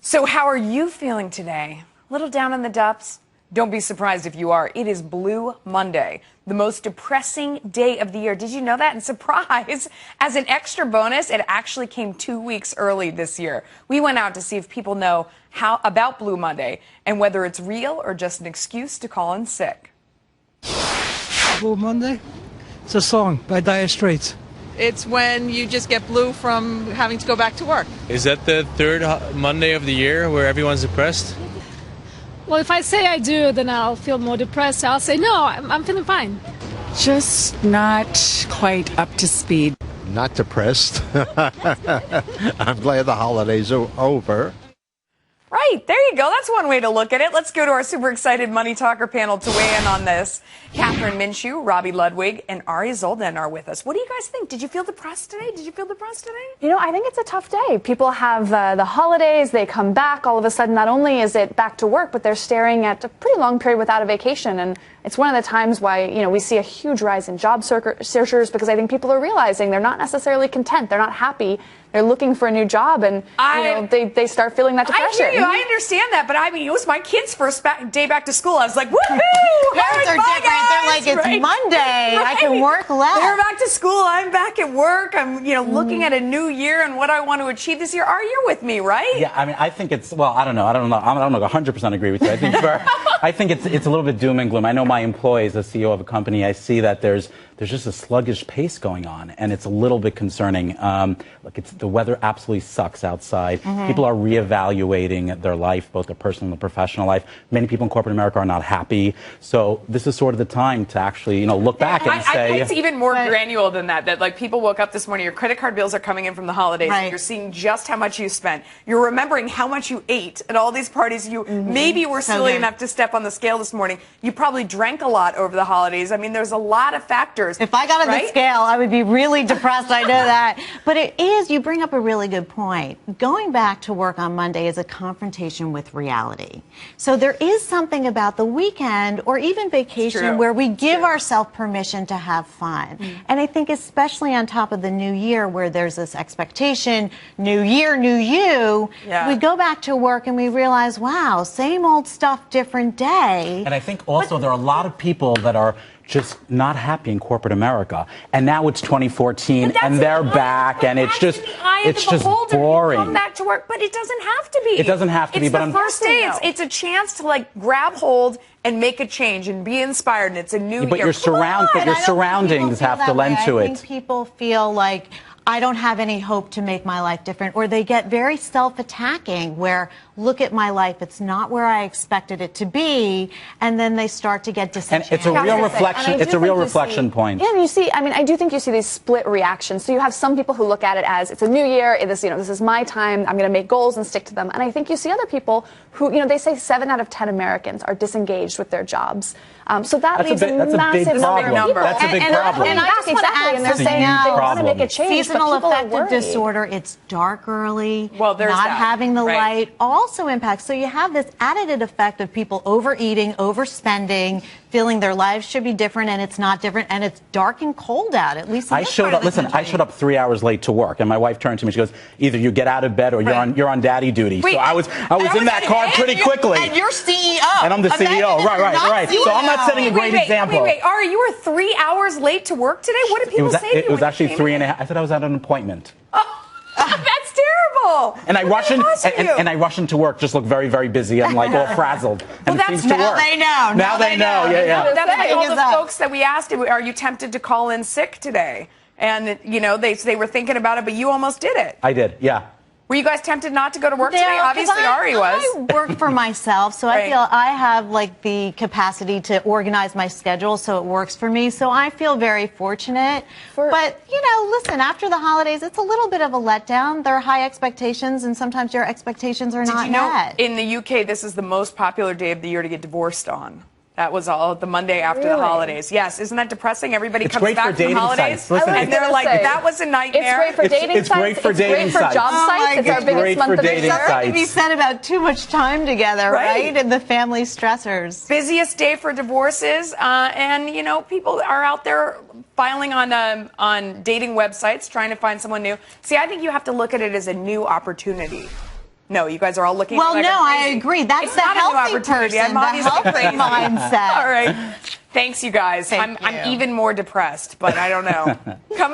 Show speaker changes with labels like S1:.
S1: So how are you feeling today? A little down in the dumps? Don't be surprised if you are. It is Blue Monday, the most depressing day of the year. Did you know that? And surprise, as an extra bonus, it actually came 2 weeks early this year. We went out to see if people know about Blue Monday and whether it's real or just an excuse to call in sick.
S2: Blue Monday? It's a song by Dire Straits.
S3: It's when you just get blue from having to go back to work.
S4: Is that the third Monday of the year where everyone's depressed?
S5: Well, if I say I do, then I'll feel more depressed. I'll say, no, I'm feeling fine.
S6: Just not quite up to speed.
S7: Not depressed. I'm glad the holidays are over.
S1: Right, there you go. That's one way to look at it. Let's go to our super excited Money Talker panel to weigh in on this. Kathryn Minshew, Robi, Ludwig, and ARI ZOLDAN are with us. What do you guys think? Did you feel depressed today?
S8: You know, I think it's a tough day. People have the holidays, they come back. All of a sudden, not only is it back to work, but they're staring at a pretty long period without a vacation. And it's one of the times why, you know, we see a huge rise in job searchers because I think people are realizing they're not necessarily content. They're not happy. They're looking for a new job, and they start feeling that depression.
S1: I hear you. I understand that, but I mean, it was my kids' first day back to school. I was like, woohoo!
S9: Parents are different. They're like, it's Monday. Right. I can work less.
S1: They're back to school. I'm back at work. I'm, looking at a new year and what I want to achieve this year. You're with me, right?
S10: Yeah, I mean, I think it's, well, I don't know. I don't 100% agree with you. I think it's a little bit doom and gloom. I know my employees, as CEO of a company, I see that there's just a sluggish pace going on, and it's a little bit concerning. Look, the weather absolutely sucks outside. Mm-hmm. People are reevaluating their life, both their personal and professional life. Many people in corporate America are not happy. So this is sort of the time to actually, look back and say.
S1: I think it's even more granular than that. That like people woke up this morning, your credit card bills are coming in from the holidays.
S9: Right.
S1: And you're seeing just how much you spent. You're remembering how much you ate at all these parties. You maybe were silly enough to step on the scale this morning. You probably drank a lot over the holidays. I mean, there's a lot of factors.
S9: If I got on the scale, I would be really depressed. I know that. But it is, you bring up a really good point. Going back to work on Monday is a confrontation with reality. So there is something about the weekend or even vacation where we give ourselves permission to have fun. And I think especially on top of the new year where there's this expectation, new year, new you, we go back to work and we realize, wow, same old stuff, different day.
S10: And I think also there are a lot of people that are just not happy in corporate America, and now it's 2014 and they're back, and it's just boring.
S1: You come back to work, but it doesn't have to be.
S10: It doesn't have to be.
S1: But the first day, it's a chance to like grab hold and make a change and be inspired. And it's a new year.
S10: But your surroundings have to lend to it.
S9: I think people feel like I don't have any hope to make my life different, or they get very self-attacking where, look at my life, it's not where I expected it to be, and then they start to get disenchanted.
S10: And it's a real reflection. It's a real reflection point.
S8: Yeah, and you see, I mean, I do think you see these split reactions. So you have some people who look at it as it's a new year, this is my time, I'm going to make goals and stick to them. And I think you see other people who, they say 7 out of 10 Americans are disengaged with their jobs. So that leaves a massive number.
S10: That's a big problem.
S9: And I just want to add,
S8: and they're saying they want to make a change.
S9: Seasonal affective disorder, it's dark early,
S1: well,
S9: not having the light, also impacts. So you have this additive effect of people overeating, overspending, feeling their lives should be different, and it's not different, and it's dark and cold out, at least in
S10: I showed up 3 hours late to work, and my wife turned to me, she goes, either you get out of bed or you're on daddy duty.
S1: Wait,
S10: so I was in that car pretty quickly.
S9: And you're CEO.
S10: And I'm the CEO. Right. So I'm not setting a great example.
S1: Wait, Ari, you were 3 hours late to work today? What did people say to you?
S10: It was actually 3.5. I said I was at an appointment.
S1: That's terrible.
S10: And I rushed into work, just look very, very busy. I'm like all frazzled. And it seems to work.
S9: Now they know.
S10: Now they know. Yeah.
S1: That's like all the folks that we asked, are you tempted to call in sick today? And, they were thinking about it, but you almost did it.
S10: I did, yeah.
S1: Were you guys tempted not to go to work today? Obviously, Ari was.
S9: I work for myself, so I feel I have the capacity to organize my schedule so it works for me. So I feel very fortunate. But, listen, after the holidays, it's a little bit of a letdown. There are high expectations, and sometimes your expectations are not met.
S1: In the UK, this is the most popular day of the year to get divorced on. That was all the Monday after the holidays. Yes, isn't that depressing? Everybody comes back from holidays, and they're like, that was a nightmare.
S8: It's great for dating sites.
S10: It's great for dating sites.
S8: It's great for job sites. It's our biggest month of the year.
S9: There's something to be said about too much time together, right? And the family stressors.
S1: Busiest day for divorces, and people are out there filing on dating websites, trying to find someone new. See, I think you have to look at it as a new opportunity. No, you guys are all looking
S9: Well,
S1: at me like
S9: no,
S1: I'm
S9: I
S1: crazy.
S9: agree. That's
S1: It's
S9: the
S1: not a new
S9: healthy
S1: opportunity.
S9: person,
S1: I'm
S9: the
S1: obviously
S9: healthy
S1: crazy.
S9: mindset.
S1: All right. Thanks, you guys.
S9: Thank
S1: I'm
S9: you.
S1: even more depressed, but I don't know. Come